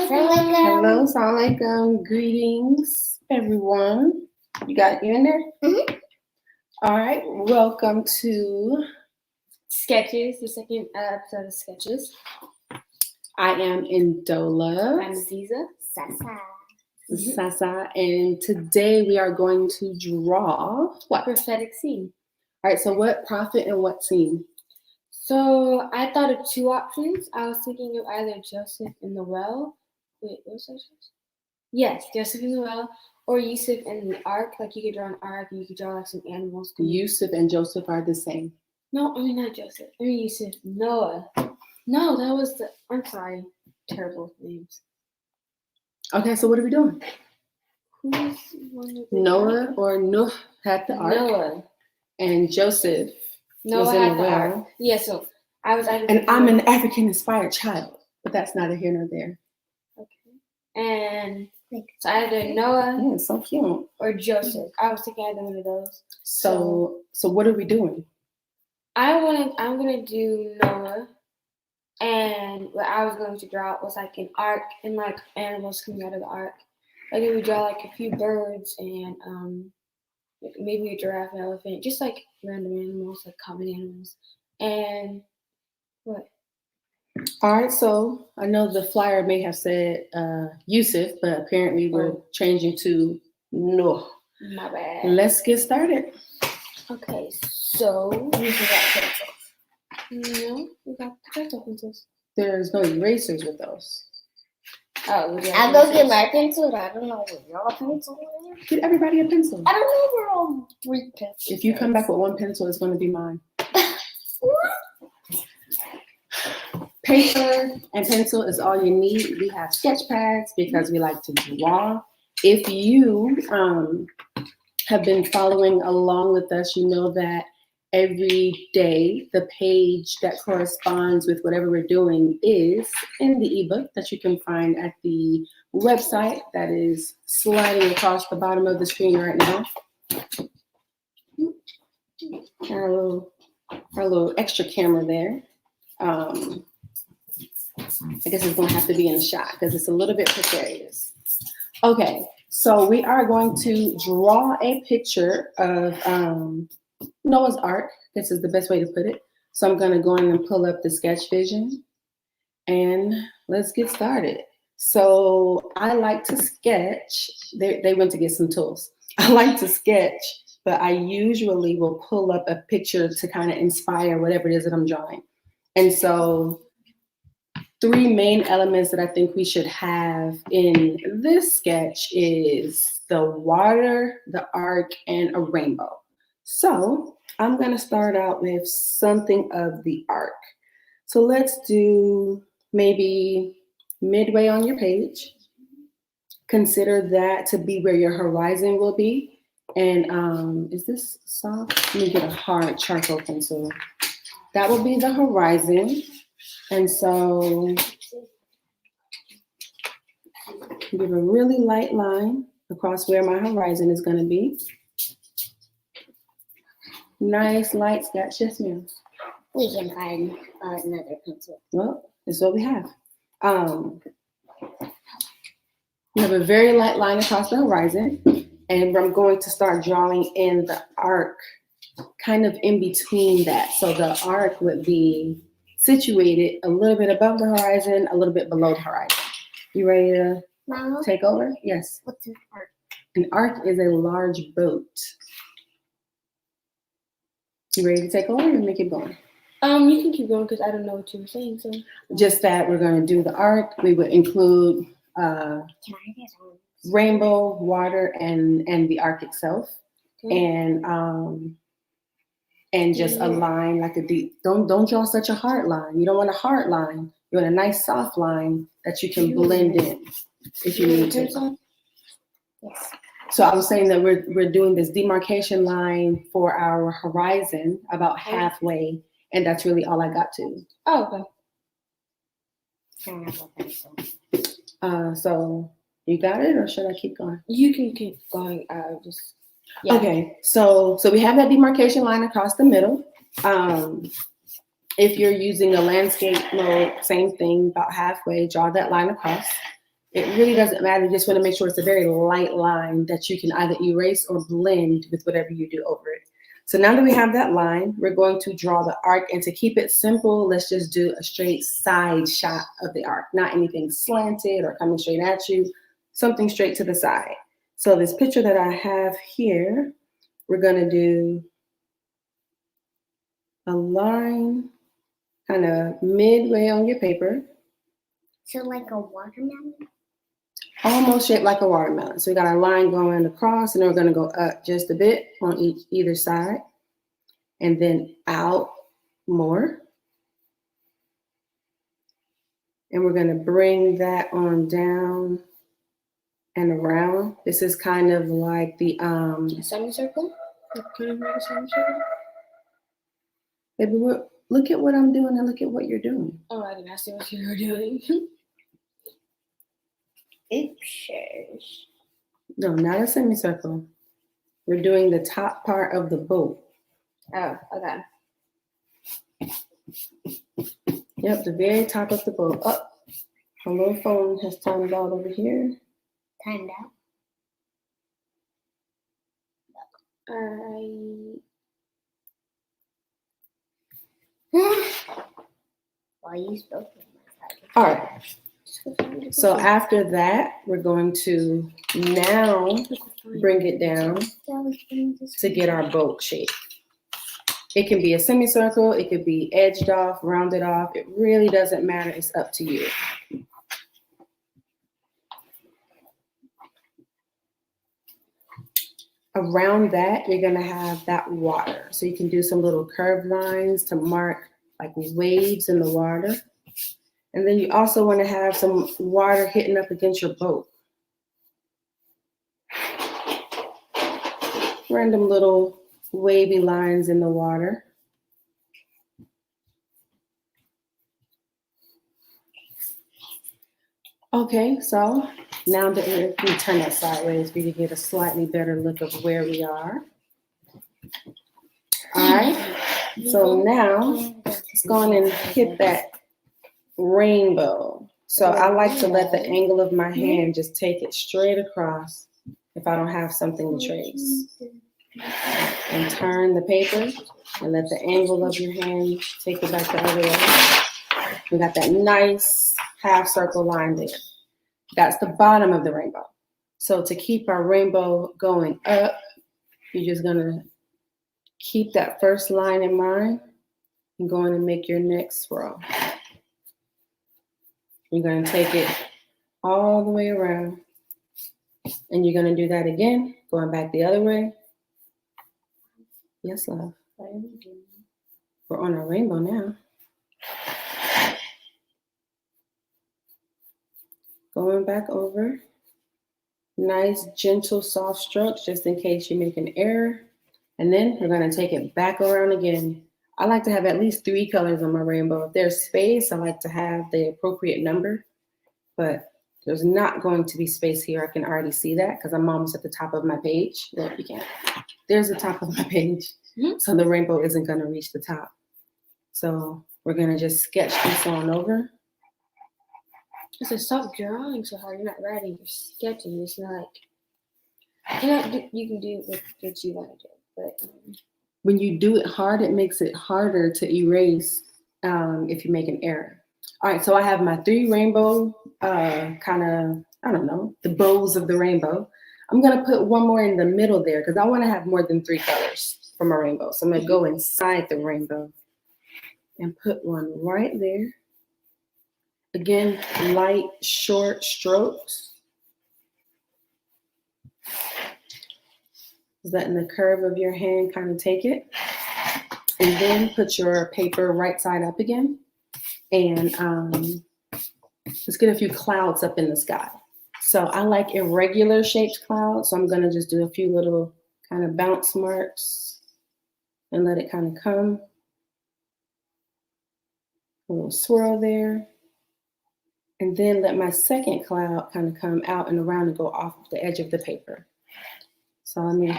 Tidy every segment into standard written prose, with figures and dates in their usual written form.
Hello, assalamu alaikum. Greetings, everyone. You in there? Mm-hmm. All right, welcome to SketcheZ, the second episode of SketcheZ. I am Indola. I'm Aziza. Sasa, and today we are going to draw what? Prophetic scene. All right, so what prophet and what scene? So I thought of two options. I was thinking of either Joseph in the well. Wait, what was that? Yes, Joseph in the well, or Yusuf in the ark. Like you could draw an ark, and you could draw like some animals. Yusuf and Joseph are the same. No, I mean not Joseph. I mean Yusuf. Noah. No, that was the. I'm sorry. Terrible names. Okay, so what are we doing? Who's one of the Noah or Nuh had the ark. Noah. And Joseph was in the well. Ark. Yeah, so I was. And I'm an African-inspired child, but that's neither here nor there. Okay. And so either Noah. Yeah, so cute. Or Joseph. I was thinking either one of those. So what are we doing? I'm gonna do Noah, and what I was going to draw was like an ark and like animals coming out of the ark. Like we would draw like a few birds and maybe a giraffe, an elephant, just like random animals, like common animals. And what? All right, so I know the flyer may have said Yusuf, but apparently we're changing to Noah. My bad. Let's get started. Okay, so we got pencils. No, we got the pencils. There's no erasers with those. Oh, I'll go get my pencil. I don't know where your pencil is. Get everybody a pencil. I don't know where all 3 pencils. If you come back with 1 pencil, it's going to be mine. Paper and pencil is all you need. We have sketch pads because we like to draw. If you have been following along with us, you know that every day the page that corresponds with whatever we're doing is in the ebook that you can find at the website that is sliding across the bottom of the screen right now. Our little extra camera there. I guess it's going to have to be in the shot because it's a little bit precarious. Okay, so we are going to draw a picture of Noah's Ark. This is the best way to put it. So I'm going to go in and pull up the sketch vision and let's get started. So I like to sketch. They went to get some tools. I like to sketch, but I usually will pull up a picture to kind of inspire whatever it is that I'm drawing. And so 3 main elements that I think we should have in this sketch is the water, the ark, and a rainbow. So I'm going to start out with something of the ark. So let's do maybe midway on your page. Consider that to be where your horizon will be. And is this soft? Let me get a hard charcoal pencil. That will be the horizon. And so give a really light line across where my horizon is going to be. Nice light sketch, yes ma'am. We can find another pencil. Well, that's what we have. We have a very light line across the horizon, and I'm going to start drawing in the arc kind of in between that. So the arc would be situated a little bit above the horizon, a little bit below the horizon. You ready to Mama? Take over? Yes. What's an arc? An arc is a large boat. You ready to take over or make it going? You can keep going because I don't know what you were saying. So just that we're going to do the arc. We would include rainbow, water, and the arc itself, okay. And just a line like a deep. Don't draw such a hard line. You don't want a hard line. You want a nice soft line that you can blend in if you need to. Yes. So I was saying that we're doing this demarcation line for our horizon about halfway, and that's really all I got to. Oh, okay. So you got it, or should I keep going? You can keep going. Yeah. Okay. So we have that demarcation line across the middle. If you're using a landscape mode, same thing, about halfway, draw that line across. It really doesn't matter. You just want to make sure it's a very light line that you can either erase or blend with whatever you do over it. So now that we have that line, we're going to draw the arc. And to keep it simple, let's just do a straight side shot of the arc, not anything slanted or coming straight at you, something straight to the side. So this picture that I have here, we're going to do a line kind of midway on your paper. So like a watermelon? Almost shaped like a watermelon. So we got our line going across, and then we're going to go up just a bit on either side, and then out more. And we're going to bring that on down and around. This is kind of like the A semicircle? Kind of like a semicircle? baby, look at what I'm doing and look at what you're doing. Oh, I didn't see what you were doing. Pictures. No, not a semicircle. We're doing the top part of the boat. Oh, okay. Yep, the very top of the boat. Up. My little phone has timed out over here. Timed out. Alright. Well, I used both of them. All right. So after that, we're going to now bring it down to get our boat shape. It can be a semicircle, it could be edged off, rounded off. It really doesn't matter. It's up to you. Around that, you're gonna have that water. So you can do some little curved lines to mark like waves in the water. And then you also want to have some water hitting up against your boat. Random little wavy lines in the water. Okay, so now that we turn that sideways, we can get a slightly better look of where we are. All right, so now let's go on and hit that rainbow. So I like to let the angle of my hand just take it straight across if I don't have something to trace. And turn the paper and let the angle of your hand take it back the other way. We got that nice half circle line there. That's the bottom of the rainbow. So to keep our rainbow going up, you're just gonna keep that first line in mind and go on and make your next swirl. You're going to take it all the way around, and you're going to do that again, going back the other way. Yes, love. We're on our rainbow now. Going back over. Nice, gentle, soft strokes, just in case you make an error. And then we're going to take it back around again. I like to have at least 3 colors on my rainbow. If there's space, I like to have the appropriate number, but there's not going to be space here. I can already see that because I'm almost at the top of my page. Well, you can't. There's the top of my page. So the rainbow isn't going to reach the top. So we're going to just sketch this on over. I said, stop drawing so hard. You're not writing, you're sketching. It's not like, you can do what you want to do, but when you do it hard, it makes it harder to erase if you make an error. All right, so I have my 3 rainbow kind of, I don't know, the bows of the rainbow. I'm gonna put one more in the middle there because I want to have more than 3 colors for my rainbow. So I'm gonna go inside the rainbow and put one right there. Again, light, short strokes. Letting the curve of your hand kind of take it. And then put your paper right side up again. And let's get a few clouds up in the sky. So I like irregular shaped clouds. So I'm going to just do a few little kind of bounce marks and let it kind of come. A little swirl there. And then let my second cloud kind of come out and around and go off the edge of the paper. So let me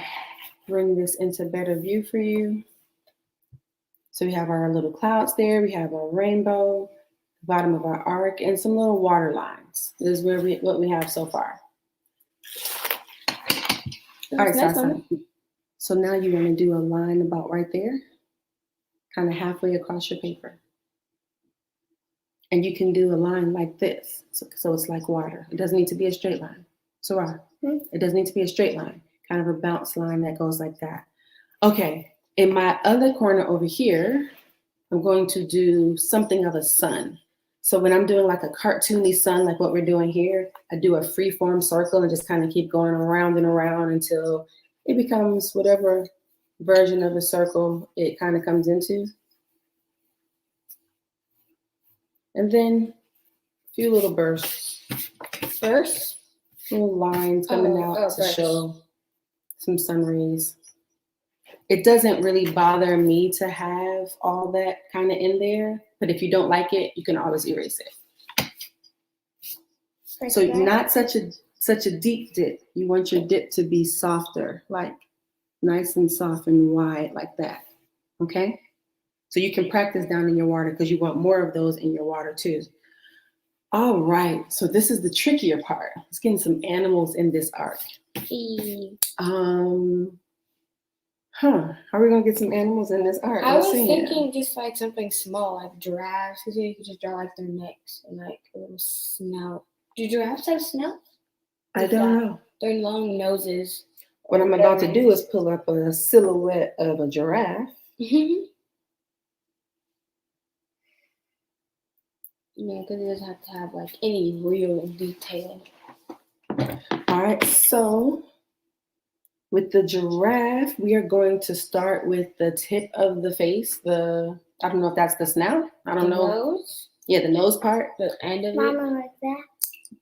bring this into better view for you. So we have our little clouds there. We have our rainbow. bottom of our arc, and some little water lines. This is what we have so far. All right, Nice, Sasa. So now you want to do a line about right there, kind of halfway across your paper. And you can do a line like this. So it's like water. It doesn't need to be a straight line. Sarah, it doesn't need to be a straight line. Kind of a bounce line that goes like that. Okay, in my other corner over here, I'm going to do something of a sun. So when I'm doing like a cartoony sun, like what we're doing here, I do a free form circle and just kind of keep going around and around until it becomes whatever version of a circle it kind of comes into. And then a few little bursts. Bursts? Little lines coming out to bursts. show some sun rays. It doesn't really bother me to have all that kind of in there, but if you don't like it, you can always erase it. Like So that? not such a deep dip. You want your dip to be softer, like nice and soft and wide like that, okay? So you can practice down in your water because you want more of those in your water too. All right, so this is the trickier part. Let's get some animals in this arc. How are we gonna get some animals in this art? I Let's was see thinking just like something small, like giraffes, because you could just draw like their necks and like a little snout. Do giraffes have snouts? I don't know. Their long noses. What I'm about to do is pull up a silhouette of a giraffe. Yeah, because it doesn't have to have like any real detail. All right, so with the giraffe, we are going to start with the tip of the face. I don't know if that's the snout. I don't know. Nose? Yeah, the nose part. The end of it. Mama, like that.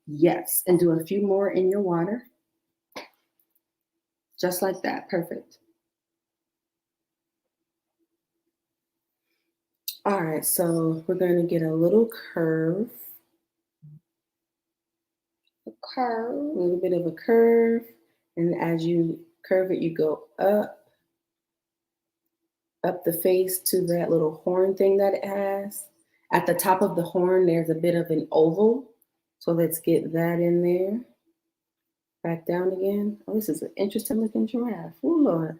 Yes, and do a few more in your water. Just like that, perfect. All right, so we're going to get a little curve. A curve. A little bit of a curve. And as you curve it, you go up the face to that little horn thing that it has. At the top of the horn, there's a bit of an oval. So let's get that in there. Back down again. Oh, this is an interesting looking giraffe. Oh, Lord.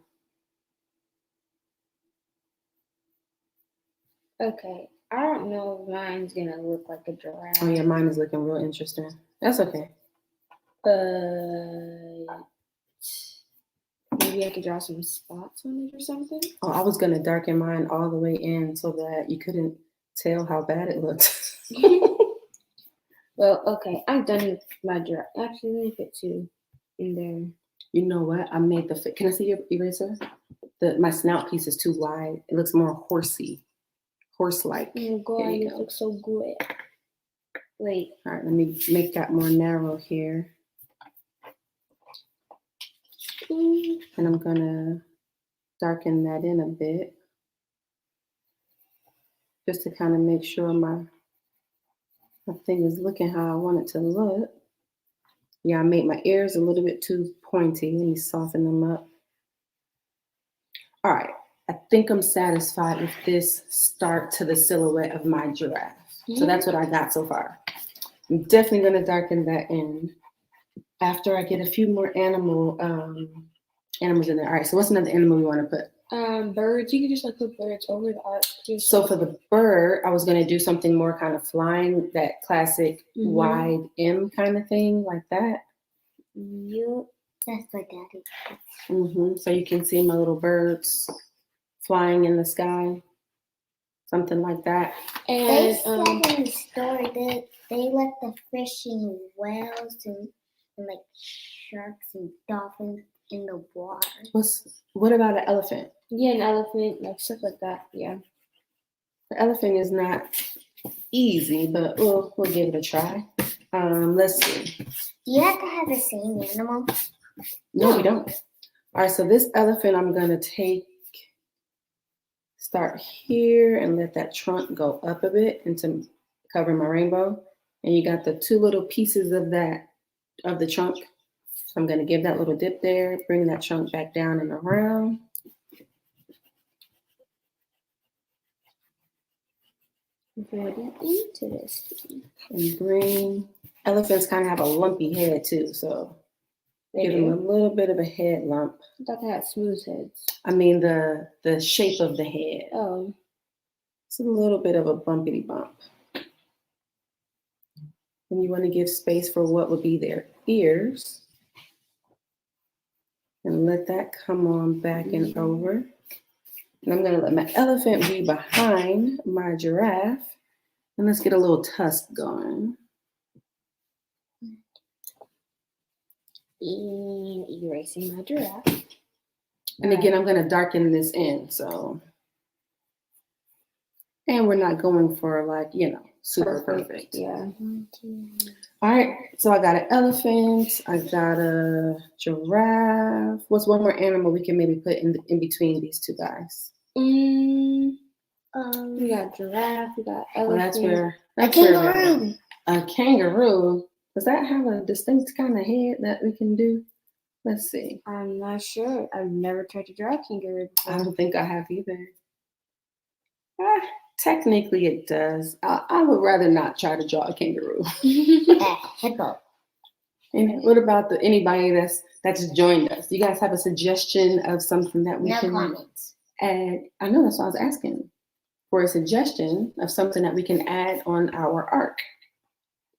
Okay, I don't know if mine's gonna look like a giraffe. Oh, yeah, mine is looking real interesting. That's okay. But maybe I could draw some spots on it or something. Oh, I was going to darken mine all the way in so that you couldn't tell how bad it looked. Well, okay, I'm done with my giraffe. Actually, let me put two in there. You know what? I made can I see your eraser? My snout piece is too wide. It looks more horsey. Horse-like. Oh God, you look so good. Wait. All right, let me make that more narrow here. And I'm gonna darken that in a bit. Just to kind of make sure my thing is looking how I want it to look. Yeah, I made my ears a little bit too pointy. Let me soften them up. All right. I think I'm satisfied with this start to the silhouette of my giraffe. So that's what I got so far. I'm definitely going to darken that in after I get a few more animals in there. All right, so what's another animal we want to put? Birds. You can just like put birds over the arc. So for the bird, I was going to do something more kind of flying, that classic wide M kind of thing, like that. Yep, that's my daddy. So you can see my little birds flying in the sky, something like that. And they said in the story that they let the fishing whales and like sharks and dolphins in the water. What about an elephant? Yeah, an elephant, like stuff like that. Yeah. The elephant is not easy, but we'll give it a try. Let's see. Do you have to have the same animal? No, we don't. All right, so this elephant I'm gonna start here and let that trunk go up a bit into cover my rainbow. And you got the two little pieces of the trunk. So I'm gonna give that little dip there, bring that trunk back down and around. Getting into this. And green. Elephants kind of have a lumpy head too, so They give them a do. little bit of a head lump. I thought they had smooth heads. I mean the shape of the head. Oh. It's a little bit of a bumpity bump. And you want to give space for what would be their ears. And let that come on back and over. And I'm going to let my elephant be behind my giraffe. And let's get a little tusk going. And erasing my giraffe. And again, I'm going to darken this in. So, and we're not going for like, super perfect. Yeah. All right. So I got an elephant. I got a giraffe. What's one more animal we can maybe put in between these two guys? We got giraffe. We got elephant. Well, A kangaroo. A kangaroo. Does that have a distinct kind of head that we can do? Let's see. I'm not sure. I've never tried to draw a kangaroo I before. don't think I have either. Technically, it does. I would rather not try to draw a kangaroo. A hippo. And what about anybody that's joined us? Do you guys have a suggestion of something that we No can comments. add? I know that's what I was asking for a suggestion of something that we can add on our arc.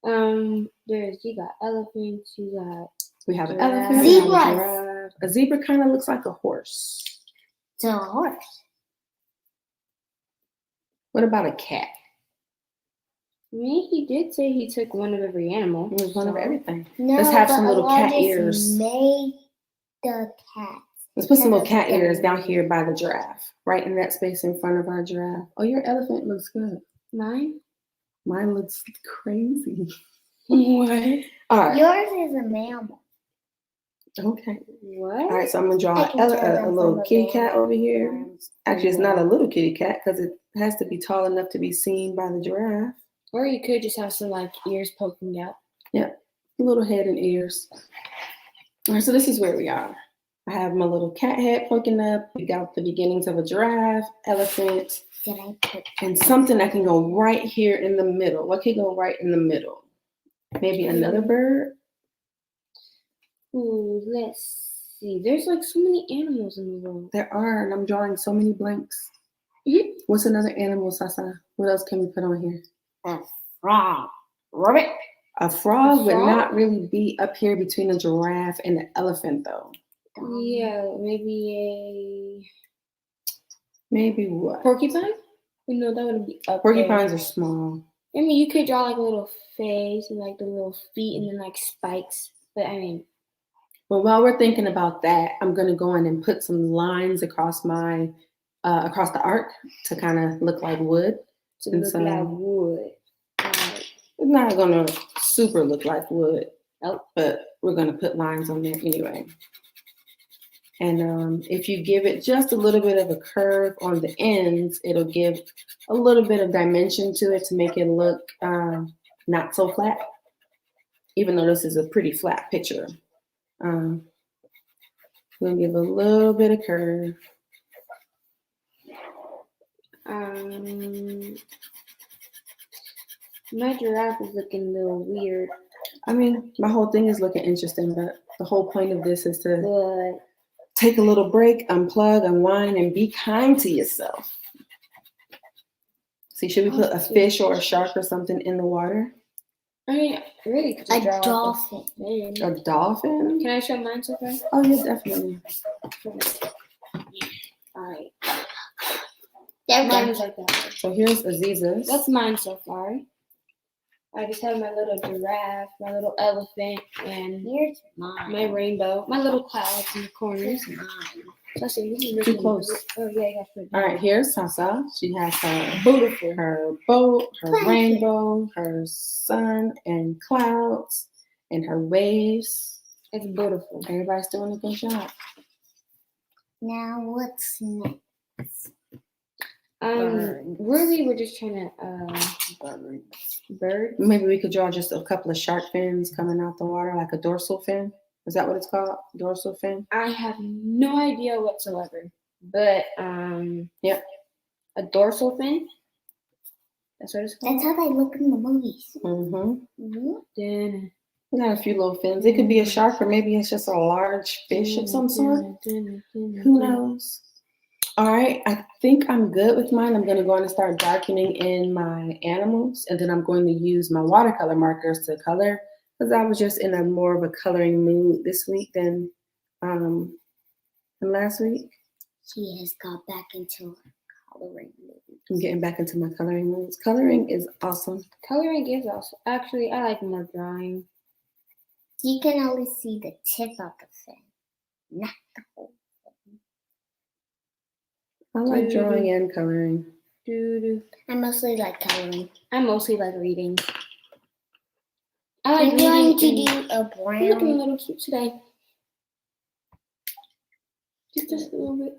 You got elephants. You got We have an Giraffe. elephant. We have a Zebras. giraffe. A zebra kind of looks like a horse. So a horse. What about a cat? he did say he took one of every animal. It was one of everything. No, Let's have but some little cat Alexis ears. made the cat. Let's put some little cat ears down here by the giraffe, right in that space in front of our giraffe. Oh, your elephant looks good. Mine? Mine looks crazy. What? All right. Yours is a mammal. Okay. What? All right. So I'm gonna draw I can tell a them little from a kitty cat mammal. over here. Actually, it's not a little kitty cat because it has to be tall enough to be seen by the giraffe. Or you could just have some like ears poking out. Yeah, little head and ears. All right. So this is where we are. I have my little cat head poking up. We got the beginnings of a giraffe, elephant, Did I put and something that can go right here in the middle. What can go right in the middle? Maybe another bird? Ooh, let's see. There's like so many animals in the world. There are, and I'm drawing so many blanks. Mhm. What's another animal, Sasa? What else can we put on here? a frog? Rabbit. A frog would frog? not really be up here between a giraffe and an elephant, though. Yeah, maybe Maybe a what? porcupine? No, that wouldn't be up Porcupines there. are small. I mean, you could draw like a little face and like the little feet and then like spikes. But I mean, Well, while we're thinking about that, I'm going to go in and put some lines across my across the arc to kind of look like wood. to And look so- like wood. It's not going to super look like wood, Nope. but we're going to put lines on there anyway. And if you give it just a little bit of a curve on the ends, it'll give a little bit of dimension to it to make it look not so flat, even though this is a pretty flat picture. We'll give a little bit of curve. My giraffe is looking a little weird, I mean, my whole thing is looking interesting, but the whole point of this is to but take a little break, unplug, unwind, and be kind to yourself. See, should we put a fish or a shark or something in the water? I mean, really, could A just draw dolphin. Like A dolphin? Can I show mine so far? Oh, yeah, definitely. All right, There we mine go. is like that. So here's Aziza's. That's mine so far. I just have my little giraffe, my little elephant, and Here's mine. my rainbow, my little clouds in the corners. Here's mine. Let's see, this is Too really close. Oh yeah, I got to put it All down. right, here's Sasa. She has her Beautiful. her boat, her Thank you. rainbow, her sun and clouds, and her waves. It's beautiful. Everybody's doing a good job. Now what's next? Really, we're just trying to bird. Maybe we could draw just a couple of shark fins coming out the water, like a dorsal fin. Is that what it's called? Dorsal fin? I have no idea whatsoever, but Yep. a dorsal fin. That's what it's called. That's how they look in the movies. Mm-hmm. Dun, We got a few little fins. It could be a shark or maybe it's just a large fish of some sort. Who knows? All right, I think I'm good with mine. I'm going to go on and start darkening in my animals, and then I'm going to use my watercolor markers to color because I was just in a more of a coloring mood this week than last week. She has got back into her coloring mood. I'm getting back into my coloring moods. Coloring is awesome. Coloring is also actually I like more drawing. You can only see the tip of the fin, not the whole thing. I like drawing and coloring. I mostly like coloring. I mostly like reading. I I'm like going reading. to do a You're looking a brown. little cute today. Just a little bit.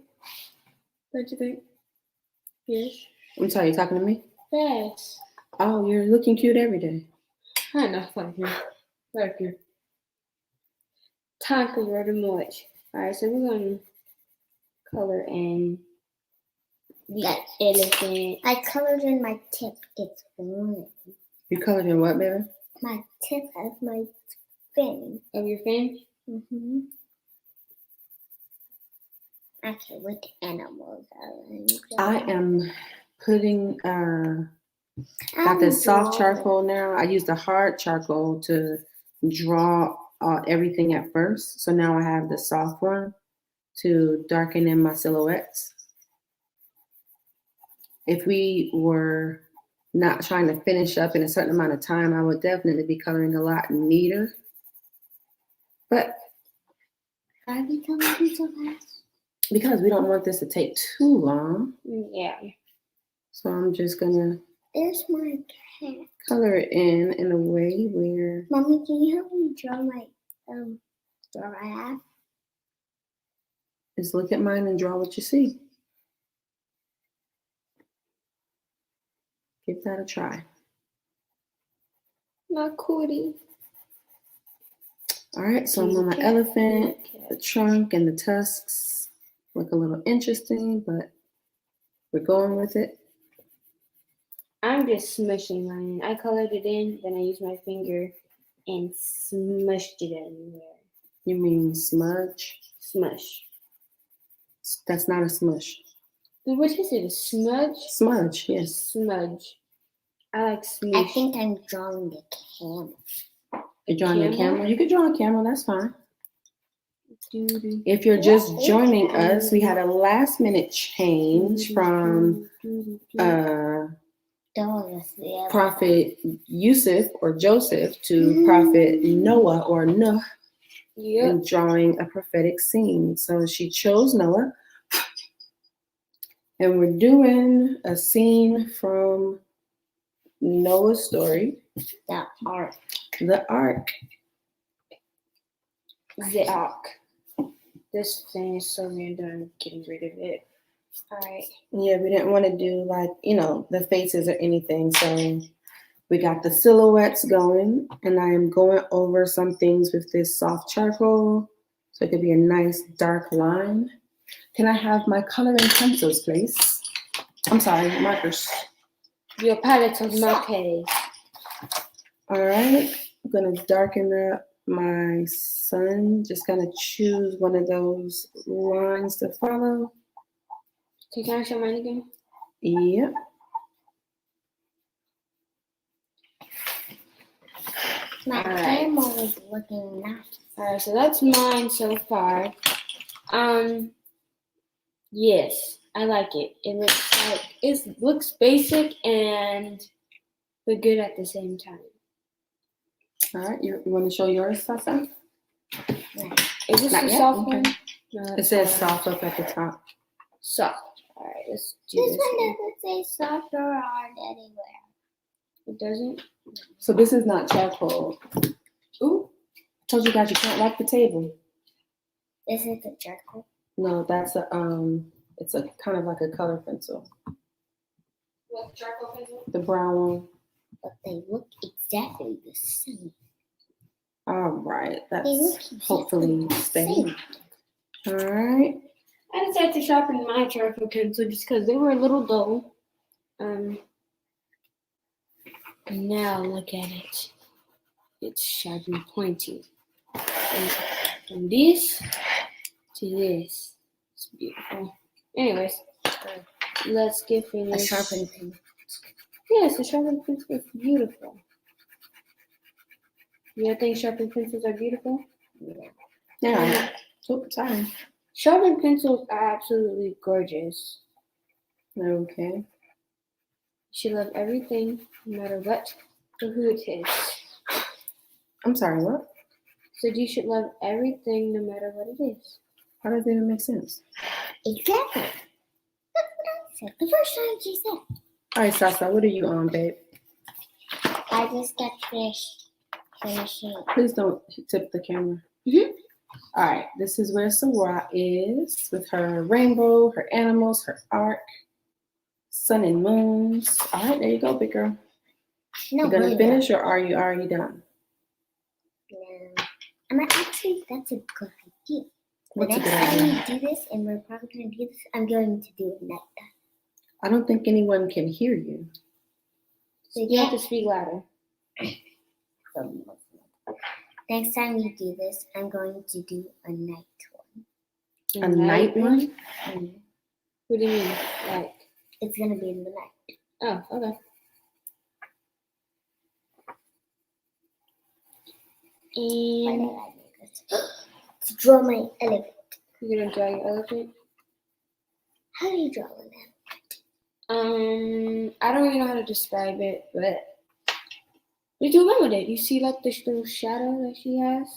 What you think? Yes. I'm sorry, you talking to me? Yes. Oh, you're looking cute every day. I know. Thank you. Thank you. Thank you very much. Alright, so we're going to color in the elephant. I colored in my tip. It's one. You colored in what, baby? My tip of my fin. Of your fin? Mm-hmm. Okay, with animals. I am putting got I'm this soft drawing. charcoal now. I used the hard charcoal to draw everything at first. So now I have the soft one to darken in my silhouettes. If we were not trying to finish up in a certain amount of time, I would definitely be coloring a lot neater. But Why are we coloring so fast? because we don't want this to take too long, Yeah. so I'm just gonna There's my cat. color it in a way where Mommy, can you help me draw my giraffe? just look at mine and draw what you see. Give that a try. My cootie. All right, so I'm on my elephant, the trunk and the tusks. Look a little interesting, but we're going with it. I'm just smushing mine. I colored it in, then I used my finger and smushed it everywhere. You mean smudge? Smush. That's not a smush. What is it? A smudge? Smudge, yes. Smudge. I like I smush. think I'm drawing the camel. You're drawing a Camel? camel? You could draw a camel, that's fine. Doo-doo. If you're just What is joining that? us, we had a last minute change from Prophet Yusuf or Joseph to Prophet Noah or Nuh Yep. in drawing a prophetic scene. So she chose Noah. And we're doing a scene from Noah's story, The ark. the ark. The arc. This thing is so random. I'm getting rid of it. All right. Yeah, we didn't want to do like, the faces or anything. So we got the silhouettes going, and I am going over some things with this soft charcoal. So it could be a nice dark line. Can I have my coloring pencils, please? I'm sorry, markers. Your palette of markers. All right, I'm gonna darken up my sun. Just gonna choose one of those lines to follow. So can I show mine again? Yep. My Alright. camel is looking nice. Alright, so that's mine so far. Yes, I like it. It looks basic and but good at the same time. All right, you want to show yours, Sasa? Is this Not the yet, soft okay. one? No, It that's says not. soft up at the top. Soft. Alright, let's do This this one one. doesn't say soft or hard anywhere. It doesn't? So this is not charcoal. Ooh, I told you guys you can't lock the table. This is the charcoal. No, that's it's a kind of like a color pencil. What, charcoal pencil? The brown one. But they look exactly the same. All right, They look that's exactly hopefully the staying. same. All right. I decided to sharpen my charcoal pencil just because they were a little dull. Now look at it. It's sharp and pointy. And from this to this. It's beautiful. Anyways, let's get A finished. sharpened pen. Yes, a sharpened pencil is beautiful. You don't think sharpened pencils are beautiful? Yeah. Oh, sorry. Sharpened pencils are absolutely gorgeous. Okay. You should love everything, no matter what or who it is. I'm sorry, what? So you should love everything, no matter what it is. How does that even make sense? Exactly. That's what I said. The first time she said. All right, Sasa, what are you on, babe? I just got finished finishing. Please don't tip the camera. Mhm. All right, this is where Sarah is with her rainbow, her animals, her ark, sun and moons. All right, there you go, big girl. No, You gonna really finish or are you already done? No. I'm actually, that's a good idea. The What's a next good time idea? we do this, and we're probably going to do this, I'm going to do it nighttime. I don't think anyone can hear you. So You yeah, have to speak louder. next time we do this, I'm going to do a night one. A night one? What do you mean? Like, It's going to be in the night. oh, okay. Why And did I make this? To draw my elephant. you're gonna draw your elephant. How do you draw an elephant? I don't really know how to describe it, but we do one with it. You see, like this little shadow that she has.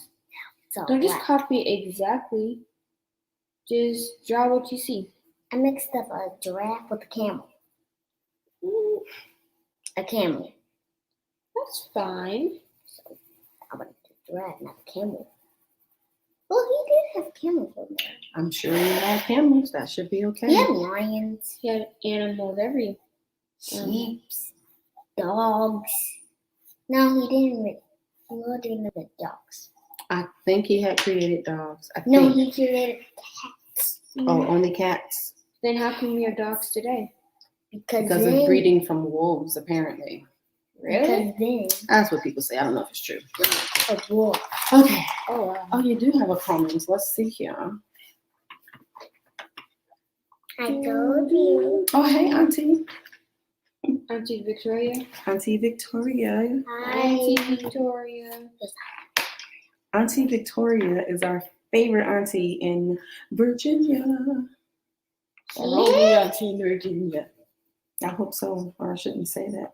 It's all Don't just black. copy it exactly. Just draw what you see. I mixed up a giraffe with a camel. A camel. That's fine. So I wanted a giraffe, not a camel. Well, he did have camels in there. I'm sure you have camels. That should be okay. He had lions, He had animals every. sheep, dogs. No, he didn't. He didn't have dogs. I think he had created dogs. I No, think. he created cats. Oh, only cats? Then how come we have dogs today? Because Because then, of breeding from wolves, apparently. Because then That's what people say. I don't know if it's true. a wolf. Okay. Oh wow. Oh, you do have a comment. Let's see here. I told you. Oh, hey, Auntie. Auntie Victoria. Auntie Victoria. Auntie Hi. Victoria. Auntie Victoria is our favorite auntie in Virginia. Our only auntie in Virginia. I hope so, or I shouldn't say that.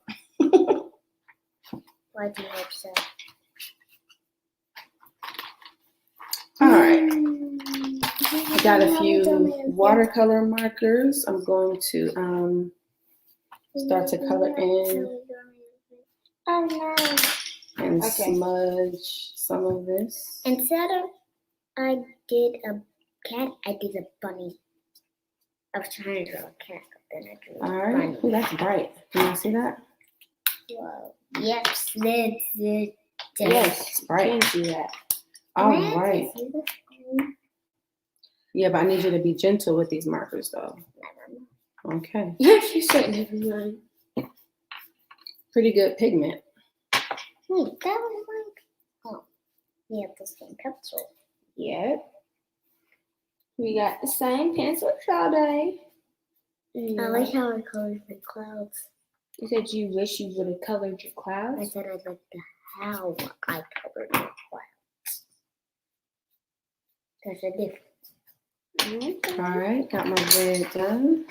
Why do you hope so? All right. I got a few watercolor markers. I'm going to start to color in Oh no. and Okay. smudge some of this. Instead of I did a cat, I did a bunny. I was trying to draw a cat, but then I drew a All right. bunny. Ooh, that's bright. Can you see that? Whoa. Yep, that's it. Yes, It's you bright. can see that. All Can I right. actually see this? Yeah, but I need you to be gentle with these markers, though. Never mind. Okay. She said never mind. Pretty good pigment. Wait, that was like, oh, yeah, the same pencil. Yep. We got the same pencil today. I like how I colored the clouds. You said you wish you would have colored your I clouds. said I like the how I colored the clouds. There's a difference. Okay. All right, got my red done.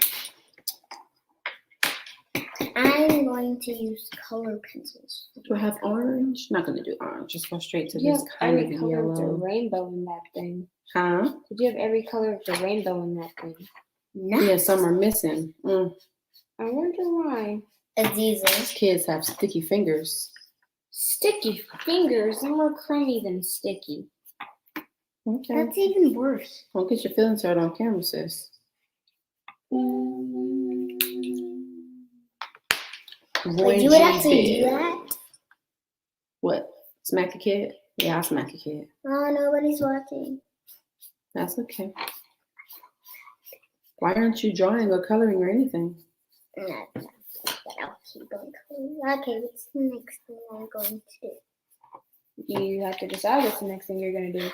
I'm going to use color pencils. Do I have orange? Not gonna do orange. Just go straight to Did you this have kind of every color of the yellow. rainbow in that thing? Huh? Did you have every color of the rainbow in that thing? No. Yeah, some are missing. I wonder why. Aziza. Kids have sticky fingers. Sticky fingers. They're more crummy than sticky. Okay. That's even worse. Don't get your feelings hurt on camera, sis. Wait, you would actually do that? What? Smack a kid? Yeah, I'll smack a kid. Oh, nobody's watching. That's okay. Why aren't you drawing or coloring or anything? No, keep on going. Okay, what's the next thing I'm going to do? You have to decide what's the next thing you're gonna do.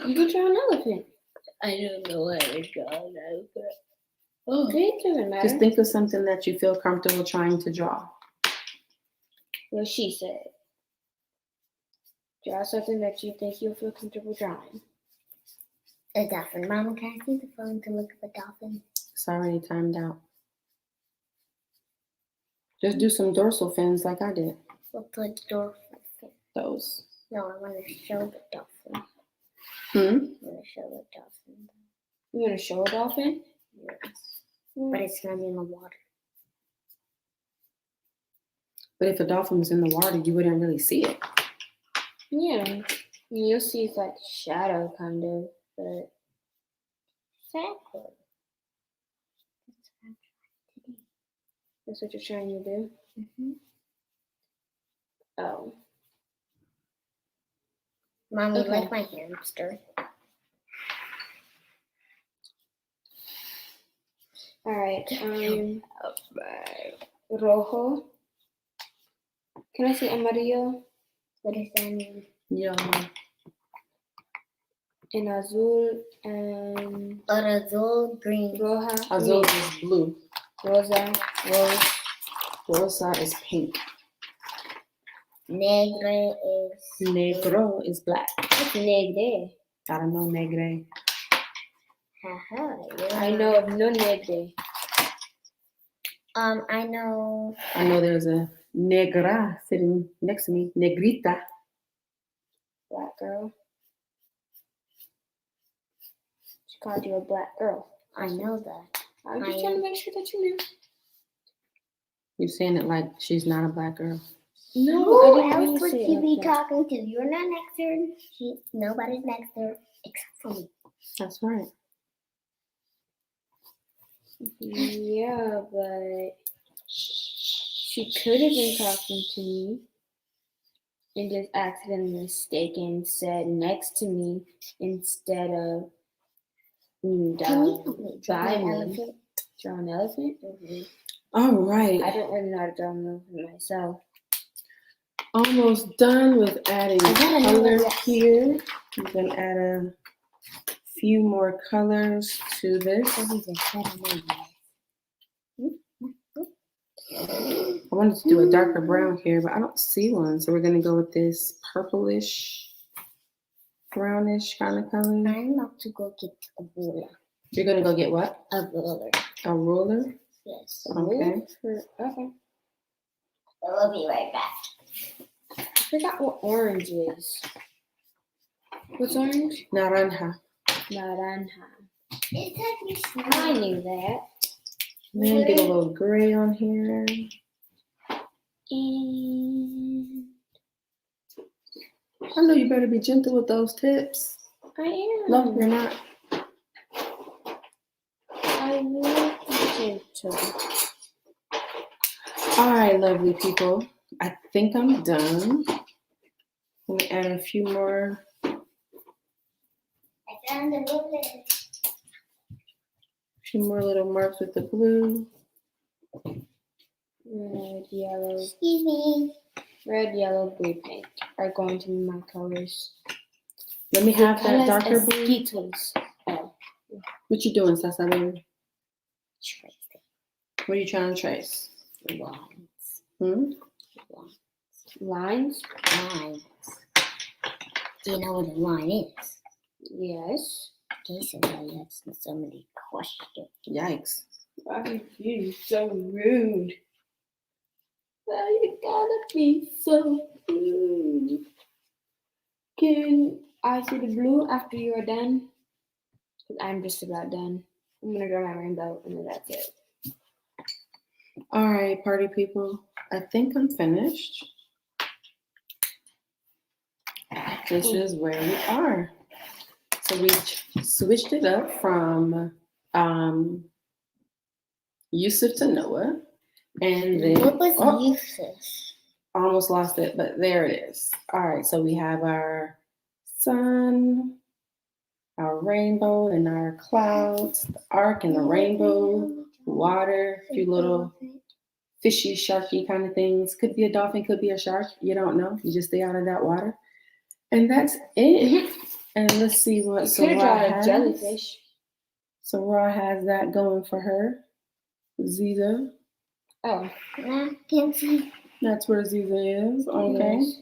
You could draw an elephant. I don't know where to go now, but It doesn't matter. Just think of something that you feel comfortable trying to draw. What she said. Draw something that you think you'll feel comfortable drawing. a dolphin. Mama, can I see the phone to look at the dolphin? It's already timed out. Just do some dorsal fins like I did. What's the dolphin? Those. No, I want to show the dolphin. Hmm? I want to show the dolphin. You want to show a dolphin? Yes. But it's not in the water. But if a dolphin was in the water, you wouldn't really see it. Yeah. You'll see it's like shadow kind of, but Exactly. that's what you're trying to do. Mm-hmm. Oh. Mommy, Okay. like my hamster. All right. Rojo. Can I say amarillo? What does that mean? Yeah. And azul and Azul, green. roja. Azul is blue. Rosa. Rose. Rosa is pink. Negre is. Negro is black. What's negre? I don't know negre. Haha. I know of no negre. I know. I know there's a negra sitting next to me. Negrita. Black girl. She called you a black girl. I know that. I'm just trying to make sure that you knew. You're saying it like she's not a black girl. No, Who I didn't mean else to would say it she like be that. talking to? You're not next to her. Nobody's next to her except for me. That's right. Yeah, but she could have been talking to me and just accidentally mistaken said next to me instead of Can you help me draw by my me. elephant? Draw an elephant? All right. I don't really know how to draw an elephant myself. Almost done with adding I gotta know color what- here. You can add a few more colors to this. I wanted to do a darker brown here, but I don't see one. So we're gonna go with this purplish, brownish kind of color. I'm about to go get a ruler. You're gonna go get what? A ruler. A ruler? Yes. Okay. Okay. I'll be right back. I forgot what orange is. What's orange? Naranja. Naranja. It's like I knew that. Then get a little gray on here. And I know you better be gentle with those tips. I am. No, you're not. I will be gentle. All right, lovely people. I think I'm done. Let me add a few more. I found the ruler. Few more little marks with the blue. Red, yellow, Excuse me. red, yellow, blue, pink are going to be my colors. Let me have that Colors darker as blue. Skittles. Oh, What you doing, Sasa baby? Tracy. What are you trying to trace? Lines. Hmm? lines? Lines. Do you know what a line is? Yes. Okay, so now that's somebody question. Yikes. Why are you so rude? Why you gotta be so rude? Can I see the blue after you are done? 'Cause I'm just about done. I'm gonna draw my rainbow and then that's it. All right, party people. I think I'm finished. This is where we are. So we switched it up from Yusuf to Noah. And then What was oh, Yusuf? almost lost it, but there it is. All right, so we have our sun, our rainbow and our clouds, the arc and the rainbow, water, a few little fishy, sharky kind of things. Could be a dolphin, could be a shark. You don't know. You just stay out of that water. And that's it. And let's see what You could have drawn Sarah a has. jellyfish. Sarah has that going for her. Ziza. Oh, I can see. That's where Ziza is. Okay. yes.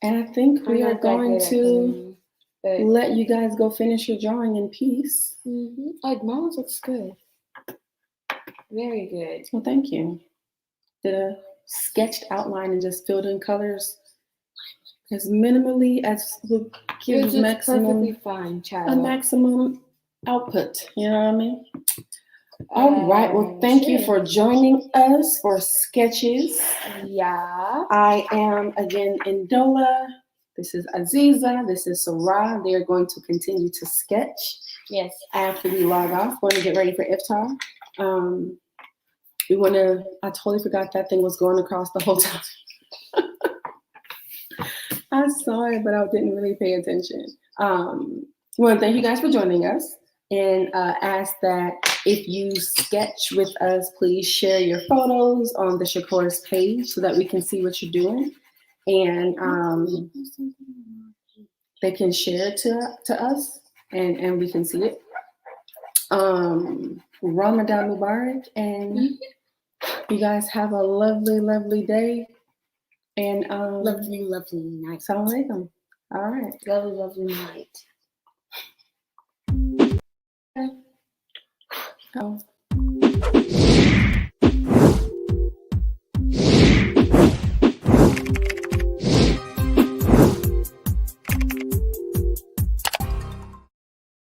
And I think we I'm are not that going good at to coloring, but let you guys go finish your drawing in peace. Oh, mine looks good. Very good. Well, thank you. Did a sketched outline and just filled in colors as minimally as would give Which is perfectly maximum fine, a child. maximum output. You know what I mean? All right. Well, thank you Sure. for joining us for SketcheZ. Yeah. I am again Indola. This is Aziza. This is Sarah. They are going to continue to sketch Yes. after we log off. We're going to get ready for iftar. I totally forgot that thing was going across the whole time. I saw it, but I didn't really pay attention. We want to thank you guys for joining us and ask that if you sketch with us, please share your photos on the Shakur's page so that we can see what you're doing. And they can share it to us and we can see it. Ramadan Mubarak, and you guys have a lovely, lovely day. And Lovely night. Assalamu alaikum. All right. Lovely night. Oh.